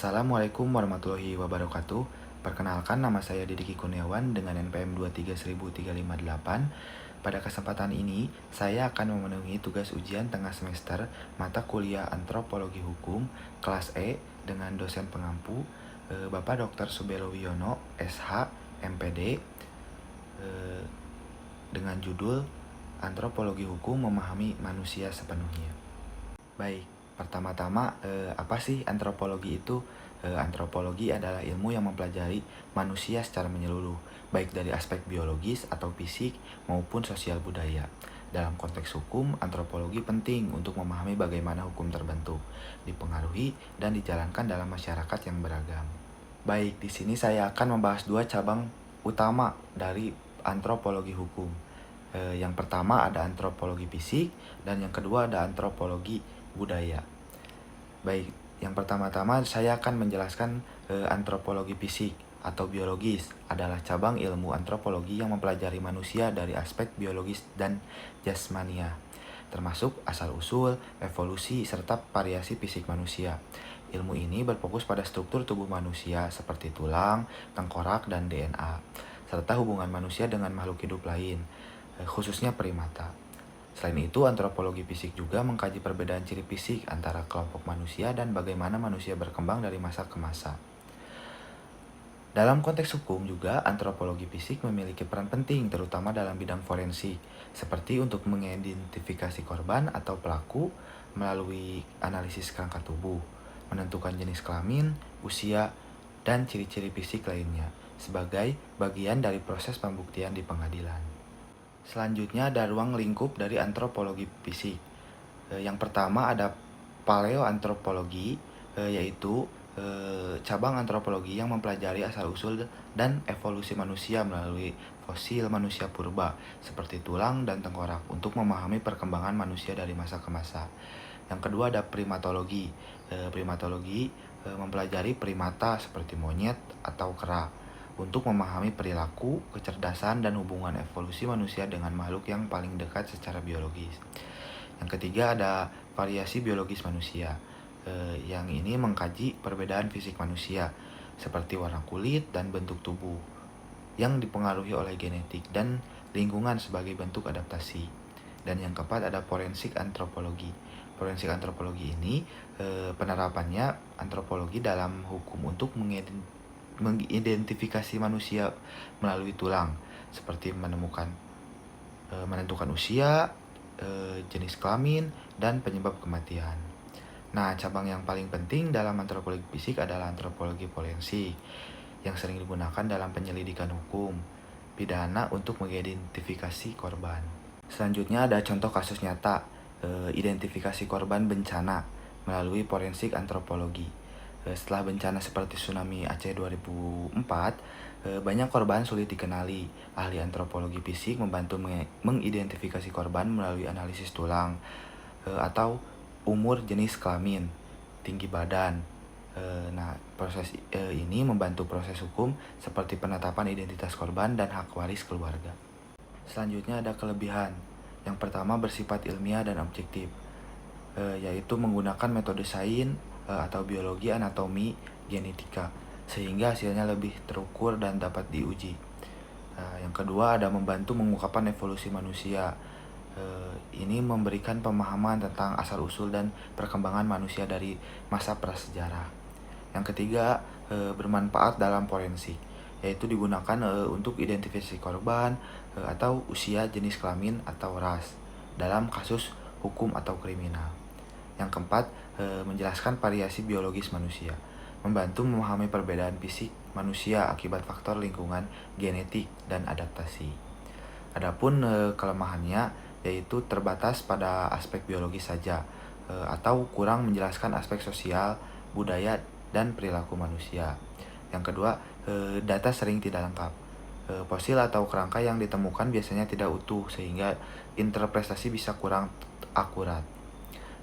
Assalamualaikum warahmatullahi wabarakatuh. Perkenalkan, nama saya Didiki Kurniawan dengan NPM 2313588. Pada kesempatan ini, saya akan memenuhi tugas ujian tengah semester mata kuliah Antropologi Hukum kelas E dengan dosen pengampu Bapak Dr. Subelo Wiono, SH, MPD, dengan judul Antropologi Hukum Memahami Manusia Sepenuhnya. Baik, pertama-tama apa sih antropologi itu? Antropologi adalah ilmu yang mempelajari manusia secara menyeluruh, baik dari aspek biologis atau fisik maupun sosial budaya. Dalam konteks hukum, antropologi penting untuk memahami bagaimana hukum terbentuk, dipengaruhi, dan dijalankan dalam masyarakat yang beragam. Baik, di sini saya akan membahas dua cabang utama dari antropologi hukum. Yang pertama ada antropologi fisik, dan yang kedua ada antropologi budaya. Baik, yang pertama-tama saya akan menjelaskan antropologi fisik atau biologis adalah cabang ilmu antropologi yang mempelajari manusia dari aspek biologis dan jasmania, termasuk asal-usul, evolusi, serta variasi fisik manusia. Ilmu ini berfokus pada struktur tubuh manusia seperti tulang, tengkorak, dan DNA, serta hubungan manusia dengan makhluk hidup lain, khususnya primata. Selain itu, antropologi fisik juga mengkaji perbedaan ciri fisik antara kelompok manusia dan bagaimana manusia berkembang dari masa ke masa. Dalam konteks hukum juga, antropologi fisik memiliki peran penting terutama dalam bidang forensik, seperti untuk mengidentifikasi korban atau pelaku melalui analisis kerangka tubuh, menentukan jenis kelamin, usia, dan ciri-ciri fisik lainnya sebagai bagian dari proses pembuktian di pengadilan. Selanjutnya ada ruang lingkup dari antropologi fisik. Yang pertama ada paleoantropologi, yaitu cabang antropologi yang mempelajari asal-usul dan evolusi manusia melalui fosil manusia purba seperti tulang dan tengkorak untuk memahami perkembangan manusia dari masa ke masa. Yang kedua ada primatologi. Primatologi mempelajari primata seperti monyet atau kera untuk memahami perilaku, kecerdasan, dan hubungan evolusi manusia dengan makhluk yang paling dekat secara biologis. Yang ketiga ada variasi biologis manusia. Yang ini mengkaji perbedaan fisik manusia seperti warna kulit dan bentuk tubuh yang dipengaruhi oleh genetik dan lingkungan sebagai bentuk adaptasi. Dan yang keempat ada forensik antropologi. Forensik antropologi ini penerapannya antropologi dalam hukum untuk mengidentifikasi manusia melalui tulang, seperti menentukan usia, jenis kelamin, dan penyebab kematian. Nah, cabang yang paling penting dalam antropologi fisik adalah antropologi forensik, yang sering digunakan dalam penyelidikan hukum pidana untuk mengidentifikasi korban. Selanjutnya ada contoh kasus nyata, identifikasi korban bencana melalui forensik antropologi. Setelah bencana seperti tsunami Aceh 2004, banyak korban sulit dikenali. Ahli antropologi fisik membantu mengidentifikasi korban melalui analisis tulang atau umur, jenis kelamin, tinggi badan. Nah, proses ini membantu proses hukum seperti penetapan identitas korban dan hak waris keluarga. Selanjutnya ada kelebihan. Yang pertama bersifat ilmiah dan objektif, yaitu menggunakan metode sains atau biologi, anatomi, genetika, sehingga hasilnya lebih terukur dan dapat diuji. Yang kedua ada membantu mengungkapkan evolusi manusia. Ini memberikan pemahaman tentang asal-usul dan perkembangan manusia dari masa prasejarah. Yang ketiga bermanfaat dalam forensik, yaitu digunakan untuk identifikasi korban atau usia, jenis kelamin, atau ras dalam kasus hukum atau kriminal. Yang keempat, menjelaskan variasi biologis manusia, membantu memahami perbedaan fisik manusia akibat faktor lingkungan, genetik, dan adaptasi. Adapun kelemahannya yaitu terbatas pada aspek biologis saja, atau kurang menjelaskan aspek sosial, budaya, dan perilaku manusia. Yang kedua, data sering tidak lengkap. Fosil atau kerangka yang ditemukan biasanya tidak utuh sehingga interpretasi bisa kurang akurat.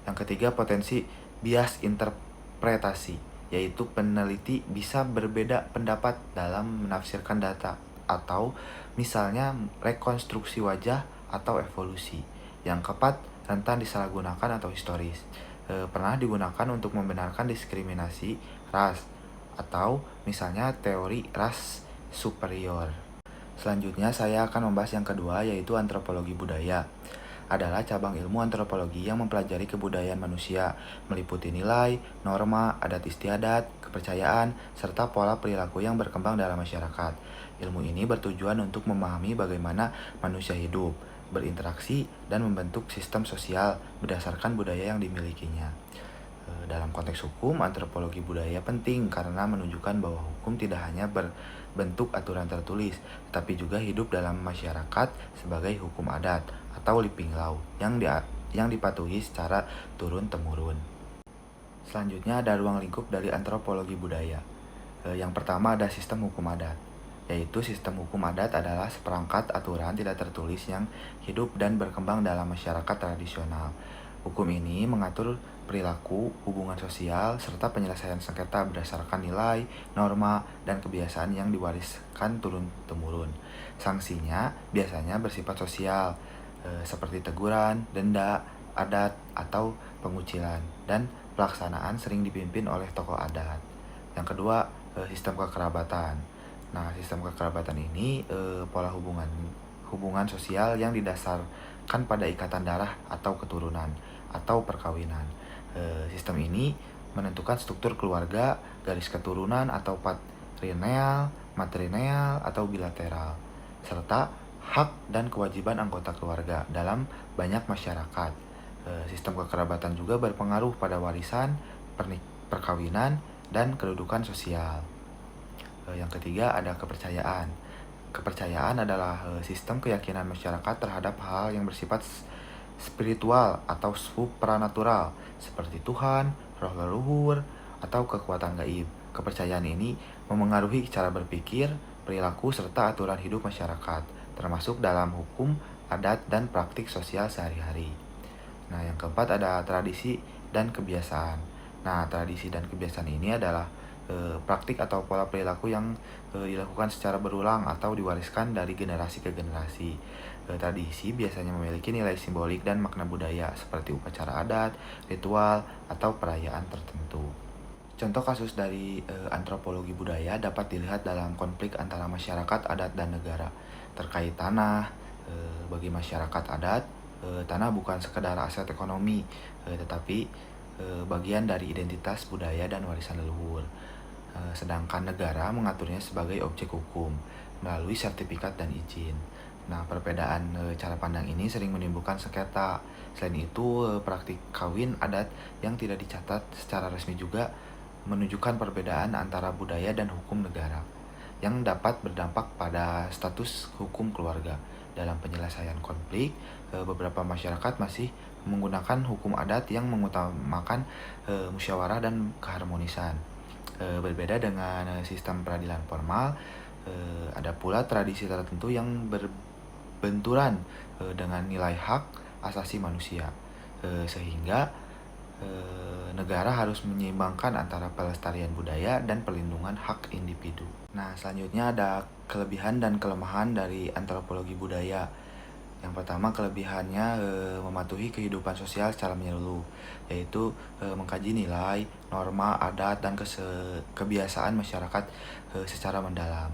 Yang ketiga, potensi bias interpretasi, yaitu peneliti bisa berbeda pendapat dalam menafsirkan data atau misalnya rekonstruksi wajah atau evolusi. Yang keempat, rentan disalahgunakan atau historis. Pernah digunakan untuk membenarkan diskriminasi ras, atau misalnya teori ras superior. Selanjutnya saya akan membahas yang kedua, yaitu antropologi budaya. Adalah cabang ilmu antropologi yang mempelajari kebudayaan manusia, meliputi nilai, norma, adat istiadat, kepercayaan, serta pola perilaku yang berkembang dalam masyarakat. Ilmu ini bertujuan untuk memahami bagaimana manusia hidup, berinteraksi, dan membentuk sistem sosial berdasarkan budaya yang dimilikinya. Dalam konteks hukum, antropologi budaya penting karena menunjukkan bahwa hukum tidak hanya berbentuk aturan tertulis, tetapi juga hidup dalam masyarakat sebagai hukum adat atau living law yang dipatuhi secara turun-temurun. Selanjutnya ada ruang lingkup dari antropologi budaya. Yang pertama ada sistem hukum adat, yaitu sistem hukum adat adalah seperangkat aturan tidak tertulis yang hidup dan berkembang dalam masyarakat tradisional. Hukum ini mengatur perilaku, hubungan sosial, serta penyelesaian sengketa berdasarkan nilai, norma, dan kebiasaan yang diwariskan turun-temurun. Sanksinya biasanya bersifat sosial, seperti teguran, denda, adat, atau pengucilan, dan pelaksanaan sering dipimpin oleh tokoh adat. Yang kedua, sistem kekerabatan. Nah, sistem kekerabatan ini pola hubungan sosial yang didasarkan pada ikatan darah atau keturunan atau perkawinan. Sistem ini menentukan struktur keluarga, garis keturunan atau patrilineal, matrilineal atau bilateral, serta hak dan kewajiban anggota keluarga dalam banyak masyarakat. Sistem kekerabatan juga berpengaruh pada warisan, perkawinan, dan kedudukan sosial. Yang ketiga ada kepercayaan. Kepercayaan adalah sistem keyakinan masyarakat terhadap hal yang bersifat spiritual atau supranatural seperti Tuhan, roh leluhur, atau kekuatan gaib. Kepercayaan ini memengaruhi cara berpikir, perilaku, serta aturan hidup masyarakat, termasuk dalam hukum, adat, dan praktik sosial sehari-hari. Nah, yang keempat ada tradisi dan kebiasaan. Nah, tradisi dan kebiasaan ini adalah praktik atau pola perilaku yang dilakukan secara berulang atau diwariskan dari generasi ke generasi. Tradisi biasanya memiliki nilai simbolik dan makna budaya seperti upacara adat, ritual, atau perayaan tertentu. Contoh kasus dari antropologi budaya dapat dilihat dalam konflik antara masyarakat adat dan negara terkait tanah. Bagi masyarakat adat, tanah bukan sekedar aset ekonomi, tetapi bagian dari identitas budaya dan warisan leluhur. Sedangkan negara mengaturnya sebagai objek hukum melalui sertifikat dan izin. Nah, perbedaan cara pandang ini sering menimbulkan sengketa. Selain itu, praktik kawin adat yang tidak dicatat secara resmi juga menunjukkan perbedaan antara budaya dan hukum negara yang dapat berdampak pada status hukum keluarga. Dalam penyelesaian konflik, beberapa masyarakat masih menggunakan hukum adat yang mengutamakan musyawarah dan keharmonisan. Berbeda dengan sistem peradilan formal, ada pula tradisi tertentu yang berbenturan dengan nilai hak asasi manusia, sehingga negara harus menyeimbangkan antara pelestarian budaya dan perlindungan hak individu. Nah, selanjutnya ada kelebihan dan kelemahan dari antropologi budaya. Yang pertama, kelebihannya mematuhi kehidupan sosial secara menyeluruh, yaitu mengkaji nilai, norma, adat, dan kebiasaan masyarakat secara mendalam.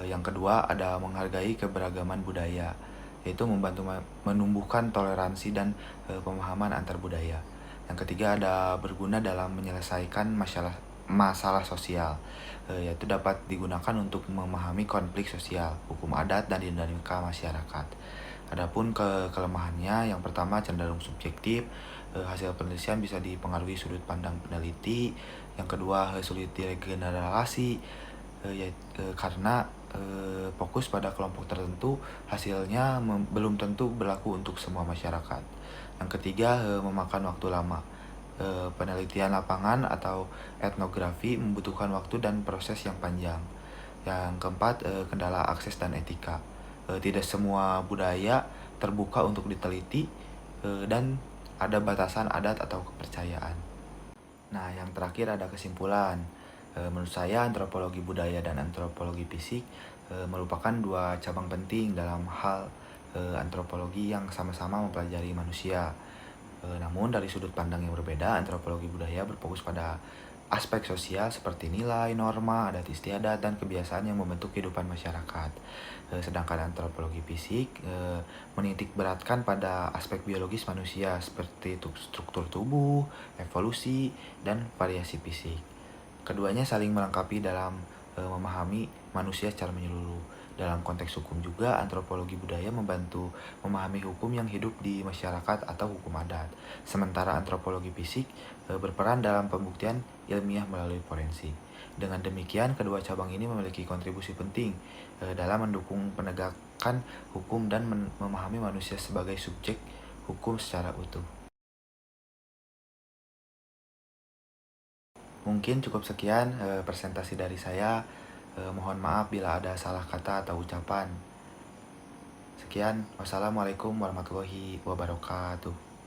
Yang kedua, ada menghargai keberagaman budaya, yaitu membantu menumbuhkan toleransi dan pemahaman antar budaya. Yang ketiga, ada berguna dalam menyelesaikan masalah sosial, yaitu dapat digunakan untuk memahami konflik sosial, hukum adat, dan dinamika masyarakat. Adapun kelemahannya, yang pertama cenderung subjektif, hasil penelitian bisa dipengaruhi sudut pandang peneliti. Yang kedua, sulit diregenerasi, karena fokus pada kelompok tertentu, hasilnya belum tentu berlaku untuk semua masyarakat. Yang ketiga, memakan waktu lama. Penelitian lapangan atau etnografi membutuhkan waktu dan proses yang panjang. Yang keempat, kendala akses dan etika. Tidak semua budaya terbuka untuk diteliti, dan ada batasan adat atau kepercayaan. Nah, yang terakhir ada kesimpulan. Menurut saya antropologi budaya dan antropologi fisik merupakan dua cabang penting dalam hal antropologi yang sama-sama mempelajari manusia. Namun dari sudut pandang yang berbeda, antropologi budaya berfokus pada aspek sosial seperti nilai, norma, adat istiadat, dan kebiasaan yang membentuk kehidupan masyarakat. Sedangkan antropologi fisik menitik beratkan pada aspek biologis manusia seperti struktur tubuh, evolusi, dan variasi fisik. Keduanya saling melengkapi dalam memahami manusia secara menyeluruh. Dalam konteks hukum juga, antropologi budaya membantu memahami hukum yang hidup di masyarakat atau hukum adat. Sementara antropologi fisik berperan dalam pembuktian ilmiah melalui forensik. Dengan demikian, kedua cabang ini memiliki kontribusi penting dalam mendukung penegakan hukum dan memahami manusia sebagai subjek hukum secara utuh. Mungkin cukup sekian presentasi dari saya. Mohon maaf bila ada salah kata atau ucapan. Sekian, wassalamualaikum warahmatullahi wabarakatuh.